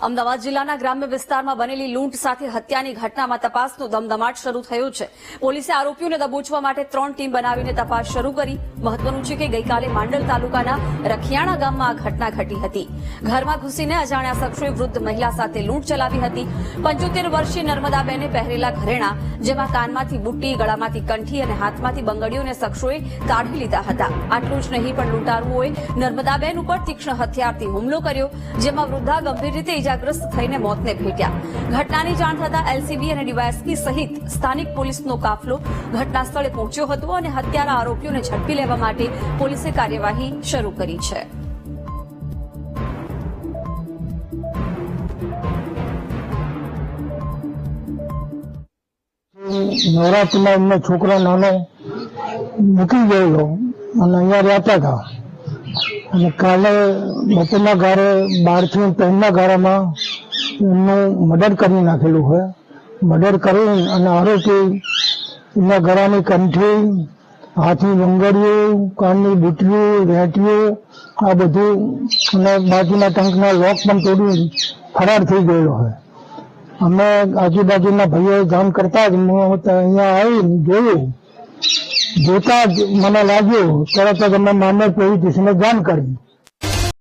અમદાવાદ જિલ્લાના ગ્રામ્ય વિસ્તારમાં બનેલી લૂંટ સાથે હત્યાની ઘટનામાં તપાસનો ધમધમાટ શરૂ થયો છે। પોલીસે આરોપીઓને દબોચવા માટે 3 ટીમ બનાવીને તપાસ શરૂ કરી। મહત્વનું છે કે ગઈકાલે માંડલ તાલુકાના રખિયાણા ગામમાં આ ઘટના ઘટી હતી। ઘરમાં ઘૂસીને અજાણ્યા શખ્સોએ વૃદ્ધ મહિલા સાથે લૂંટ ચલાવી હતી। 75 વર્ષીય નર્મદાબેને પહેરેલા ઘરેણા, જેમાં કાનમાંથી બુટ્ટી, ગળામાંથી કંઠી અને હાથમાંથી બંગડીઓને શખ્સોએ કાઢી લીધા હતા। આટલું જ નહીં, પણ લૂંટારુઓએ નર્મદાબેન ઉપર તીક્ષ્ણ હથિયારથી હુમલો કર્યો, જેમાં વૃદ્ધા ગંભીર રીતે ઇજાગ્રસ્ત થઈને મોતને ભેટ્યા। ઘટનાની જાણ થતાં એલસીબી અને ડીવાયએસપી સહિત સ્થાનિક પોલીસનો કાફલો ઘટના સ્થળે પહોંચ્યો હતો અને હત્યારા આરોપીઓને ઝડપી લેવા માટે પોલીસે કાર્યવાહી શરૂ કરી છે। નવરાત્રીમાં એમનો છોકરો નાનો મૂકી ગયેલો અને અહીંયા રહેતા હતા અને કાલે બપોરના ગાળે 12 થી 3ના ગાળામાં એમનું મર્ડર કરી નાખેલું હોય। મર્ડર કરી અને આરોપી એમના ગળાની કંઠી, હાથની બંગડીઓ, કાનની બુટીઓ, રેટીઓ આ બધું અને બાજુના ટંકના લોક પણ તોડી ફરાર થઈ ગયેલો હોય। અમે આજુબાજુના ભાઈઓ જાણ કરતા જ હું અહીંયા આવીને જોયું। જોતા જ મને લાગ્યું, તરત જ અમે મામલે પોલીસ સ્ટેશને જાણ કરી।